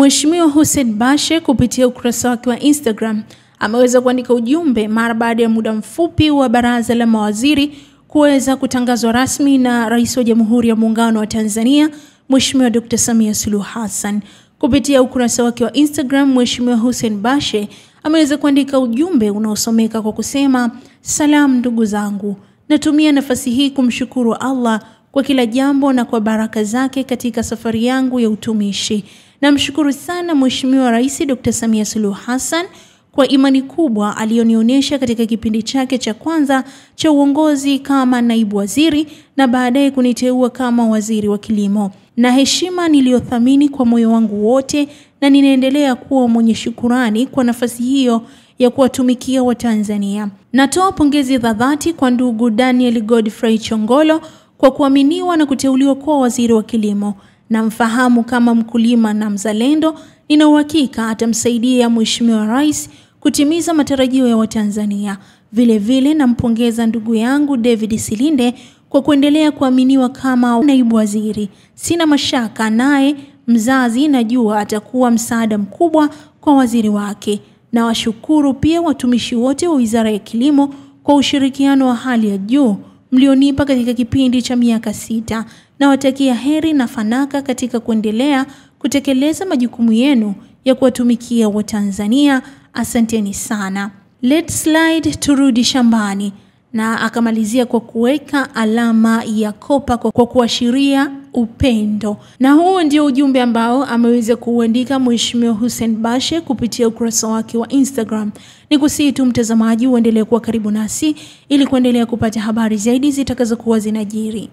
Mheshimiwa Hussein Bashe kupitia ukurasa wake wa Instagram ameweza kuandika ujumbe mara baada ya muda mfupi wa baraza la mawaziri kuweza kutangazwa rasmi na Rais wa Jamhuri ya Muungano wa Tanzania Mheshimiwa Dr. Samia Suluhu Hassan. Kupitia ukurasa wake wa Instagram, Mheshimiwa Hussein Bashe ameweza kuandika ujumbe unaosomeka kwa kusema: "Salam ndugu zangu, natumia nafasi hii kumshukuru Allah kwa kila jambo na kwa baraka zake katika safari yangu ya utumishi. Namshukuru sana Mheshimiwa Rais Dr. Samia Suluhu Hassan kwa imani kubwa alionionyesha katika kipindi chake cha kwanza cha uongozi kama naibu waziri na baadaye kuniteua kama waziri wa kilimo. Na heshima niliyothamini kwa moyo wangu wote, na ninaendelea kuwa mwenye shukurani kwa nafasi hiyo ya kuwatumikia Watanzania. Natoa pongezi za dhati kwa ndugu Daniel Godfrey Chongolo kwa kuaminiwa na kuteuliwa kuwa waziri wa kilimo. Namfahamu kama mkulima na mzalendo. Nina uhakika atamsaidia Mheshimiwa Rais kutimiza matarajio ya Watanzania. Vile vile nampongeza ndugu yangu David Silinde kwa kuendelea kuaminiwa kama naibu waziri. Sina mashaka naye mzazi, najua atakuwa msaada mkubwa kwa waziri wake. Na washukuru pia watumishi wote wa Wizara ya Kilimo kwa ushirikiano wa hali ya juu mlionipa katika kipindi cha miaka 6. Na watakia heri na fanaka katika kuendelea kutekeleza majukumu yenu ya kuwatumikia Watanzania. Asanteni sana. Let's slide turudi shambani." Na akamalizia kwa kuweka alama ya kopa kwa kuashiria upendo. Na huo ndio ujumbe ambao ameweza kuandika Mheshimiwa Hussein Bashe kupitia ukurasa wake wa Instagram. Nikusihi tu mtazamaji uendelee kuwa karibu nasi ili kuendelea kupata habari zaidi zitakazokuwa zinajiri.